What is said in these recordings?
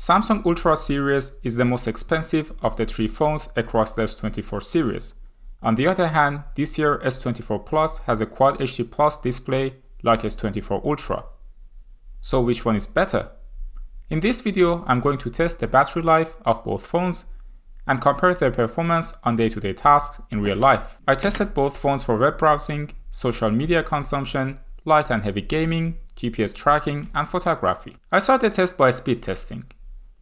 Samsung Ultra series is the most expensive of the three phones across the S24 series. On the other hand, this year S24 Plus has a Quad HD Plus display like S24 Ultra. So which one is better? In this video, I'm going to test the battery life of both phones and compare their performance on day-to-day tasks in real life. I tested both phones for web browsing, social media consumption, light and heavy gaming, GPS tracking, and photography. I started the test by speed testing.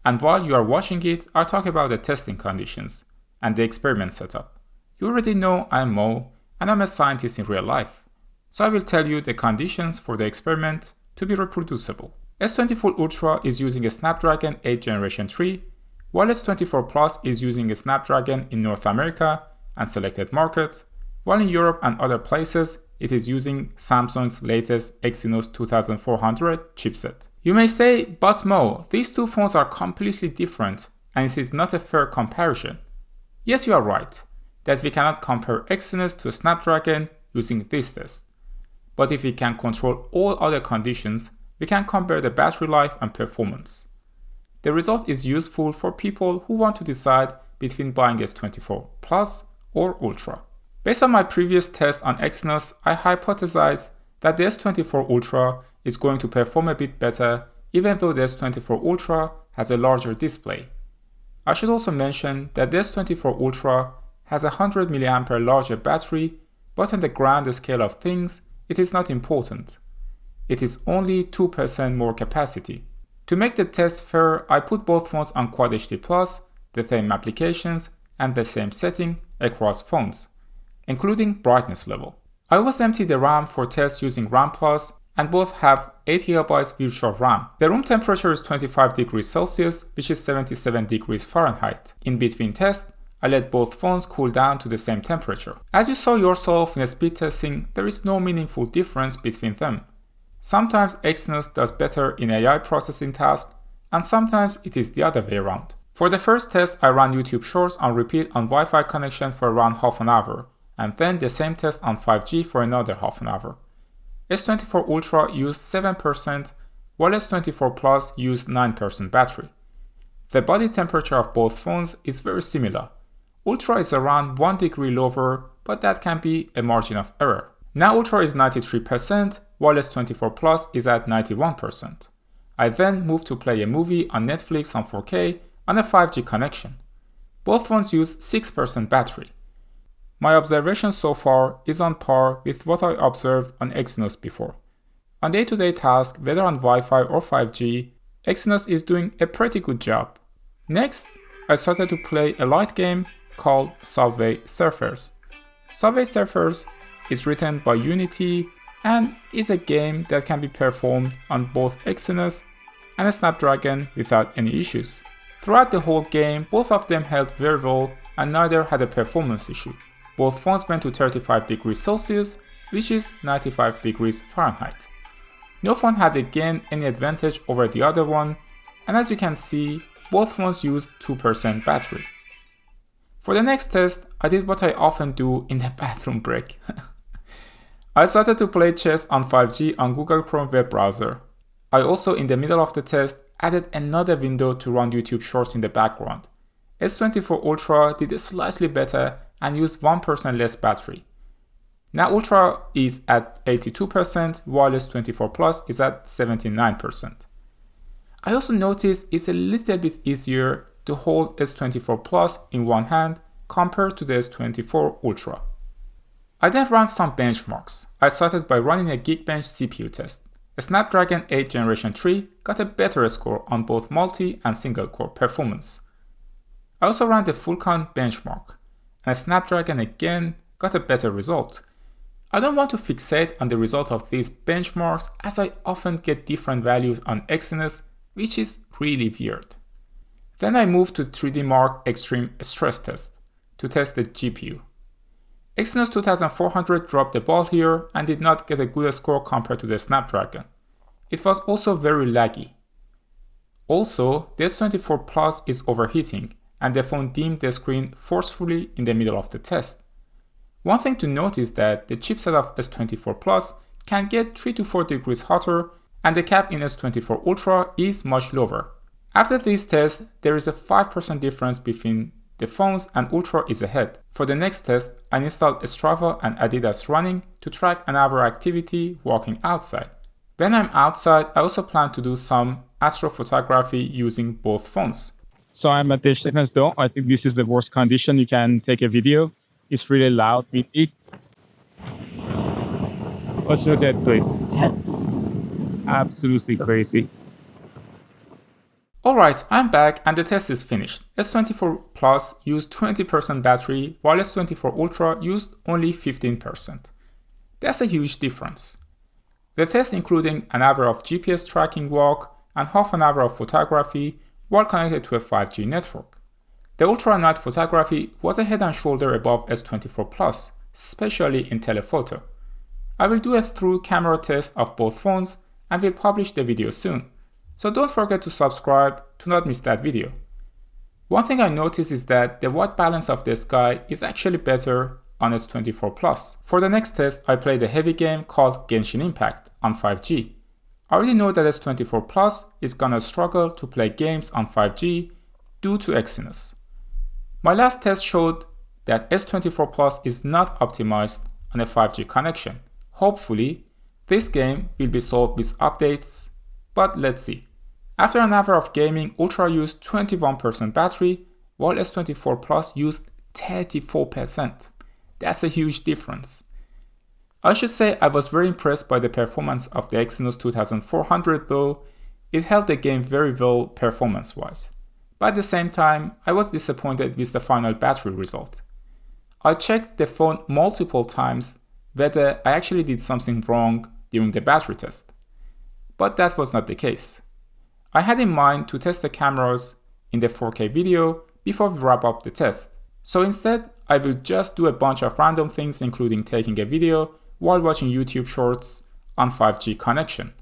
And while you are watching it, I'll talk about the testing conditions and the experiment setup. You already know I'm Mo, and I'm a scientist in real life. So I will tell you the conditions for the experiment to be reproducible. S24 Ultra is using a Snapdragon 8 Generation 3, while S24 Plus is using a Snapdragon in North America and selected markets, while in Europe and other places, it is using Samsung's latest Exynos 2400 chipset. You may say, but Mo, these two phones are completely different and it is not a fair comparison. Yes, you are right, that we cannot compare Exynos to a Snapdragon using this test. But if we can control all other conditions, we can compare the battery life and performance. The result is useful for people who want to decide between buying S24 Plus or Ultra. Based on my previous test on Exynos, I hypothesized that the S24 Ultra is going to perform a bit better even though the S24 Ultra has a larger display. I should also mention that the S24 Ultra has a 100 mAh larger battery, but on the grand scale of things, it is not important. It is only 2% more capacity. To make the test fair, I put both phones on Quad HD Plus, the same applications, and the same setting across phones, including brightness level. I always empty the RAM for tests using RAM Plus, and both have 8GB virtual RAM. The room temperature is 25 degrees Celsius, which is 77 degrees Fahrenheit. In between tests, I let both phones cool down to the same temperature. As you saw yourself in the speed testing, there is no meaningful difference between them. Sometimes Exynos does better in AI processing tasks, and sometimes it is the other way around. For the first test, I ran YouTube Shorts on repeat on Wi-Fi connection for around half an hour, and then the same test on 5G for another half an hour. S24 Ultra used 7%, while S24 Plus used 9% battery. The body temperature of both phones is very similar. Ultra is around 1 degree lower, but that can be a margin of error. Now Ultra is 93%, while S24 Plus is at 91%. I then moved to play a movie on Netflix on 4K on a 5G connection. Both phones use 6% battery. My observation so far is on par with what I observed on Exynos before. On day-to-day tasks, whether on Wi-Fi or 5G, Exynos is doing a pretty good job. Next, I started to play a light game called Subway Surfers. Subway Surfers is written by Unity and is a game that can be performed on both Exynos and a Snapdragon without any issues. Throughout the whole game, both of them held very well and neither had a performance issue. Both phones went to 35 degrees Celsius, which is 95 degrees Fahrenheit. No phone had again any advantage over the other one, and as you can see, both phones used 2% battery. For the next test, I did what I often do in the bathroom break. I started to play chess on 5G on Google Chrome web browser. I also, in the middle of the test, added another window to run YouTube Shorts in the background. S24 Ultra did slightly better and used 1% less battery. Now Ultra is at 82%, while S24 Plus is at 79%. I also noticed it's a little bit easier to hold S24 Plus in one hand compared to the S24 Ultra. I then ran some benchmarks. I started by running a GeekBench CPU test. A Snapdragon 8 Generation 3 got a better score on both multi and single core performance. I also ran the full count benchmark, and a Snapdragon again got a better result. I don't want to fixate on the result of these benchmarks as I often get different values on Exynos, which is really weird. Then I moved to 3D Mark Extreme Stress Test to test the GPU. Exynos 2400 dropped the ball here and did not get a good score compared to the Snapdragon. It was also very laggy. Also, the S24 Plus is overheating and the phone dimmed the screen forcefully in the middle of the test. One thing to note is that the chipset of S24 Plus can get 3 to 4 degrees hotter and the cap in S24 Ultra is much lower. After this test, there is a 5% difference between the phones and Ultra is ahead. For the next test, I installed Strava and Adidas Running to track another activity walking outside. When I'm outside, I also plan to do some astrophotography using both phones. So I'm at the Stefan's Dome. I think this is the worst condition you can take a video. It's really loud, windy. Let's look at this. Absolutely crazy. Alright, I'm back and the test is finished. S24 Plus used 20% battery while S24 Ultra used only 15%. That's a huge difference. The test including an hour of GPS tracking walk and half an hour of photography while connected to a 5G network. The Ultra night photography was a head and shoulder above S24 Plus, especially in telephoto. I will do a through camera test of both phones and will publish the video soon. So don't forget to subscribe to not miss that video. One thing I noticed is that the white balance of the sky is actually better on S24 Plus. For the next test, I played a heavy game called Genshin Impact on 5G. I already know that S24 Plus is gonna struggle to play games on 5G due to Exynos. My last test showed that S24 Plus is not optimized on a 5G connection. Hopefully, this game will be solved with updates, but let's see. After an hour of gaming, Ultra used 21% battery, while S24 Plus used 34%. That's a huge difference. I should say I was very impressed by the performance of the Exynos 2400 though. It held the game very well performance-wise. But at the same time, I was disappointed with the final battery result. I checked the phone multiple times whether I actually did something wrong during the battery test. But that was not the case. I had in mind to test the cameras in the 4K video before we wrap up the test. So instead, I will just do a bunch of random things including taking a video while watching YouTube shorts on 5G connection.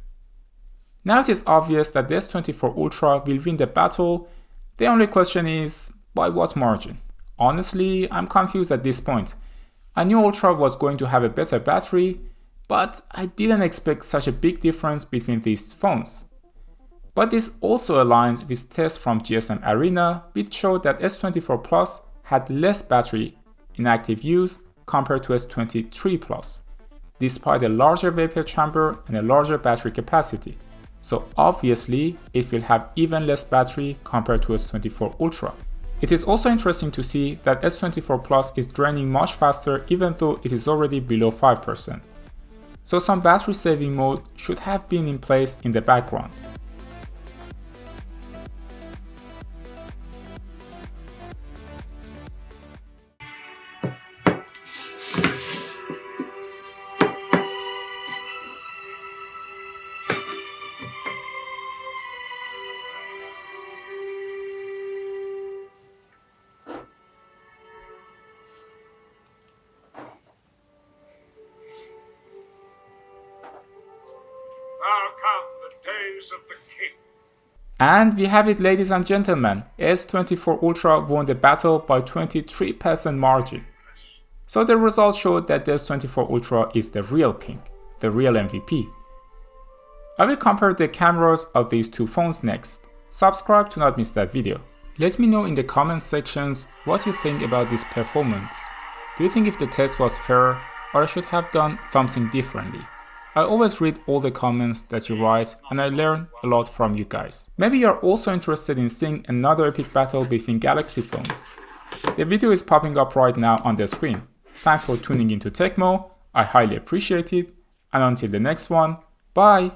Now it is obvious that the S24 Ultra will win the battle. The only question is, by what margin? Honestly, I'm confused at this point. I knew Ultra was going to have a better battery, but I didn't expect such a big difference between these phones. But this also aligns with tests from GSM Arena, which showed that S24 Plus had less battery in active use compared to S23 Plus, despite a larger vapor chamber and a larger battery capacity. So obviously, it will have even less battery compared to S24 Ultra. It is also interesting to see that S24 Plus is draining much faster even though it is already below 5%. So some battery saving mode should have been in place in the background. Now come the days of the king. And we have it, ladies and gentlemen, S24 Ultra won the battle by 23% margin. So the results showed that the S24 Ultra is the real king, the real MVP. I will compare the cameras of these two phones next. Subscribe to not miss that video. Let me know in the comment sections what you think about this performance. Do you think if the test was fair, or I should have done something differently? I always read all the comments that you write and I learn a lot from you guys. Maybe you're also interested in seeing another epic battle between Galaxy phones. The video is popping up right now on the screen. Thanks for tuning into Tecmo, I highly appreciate it, and until the next one, bye!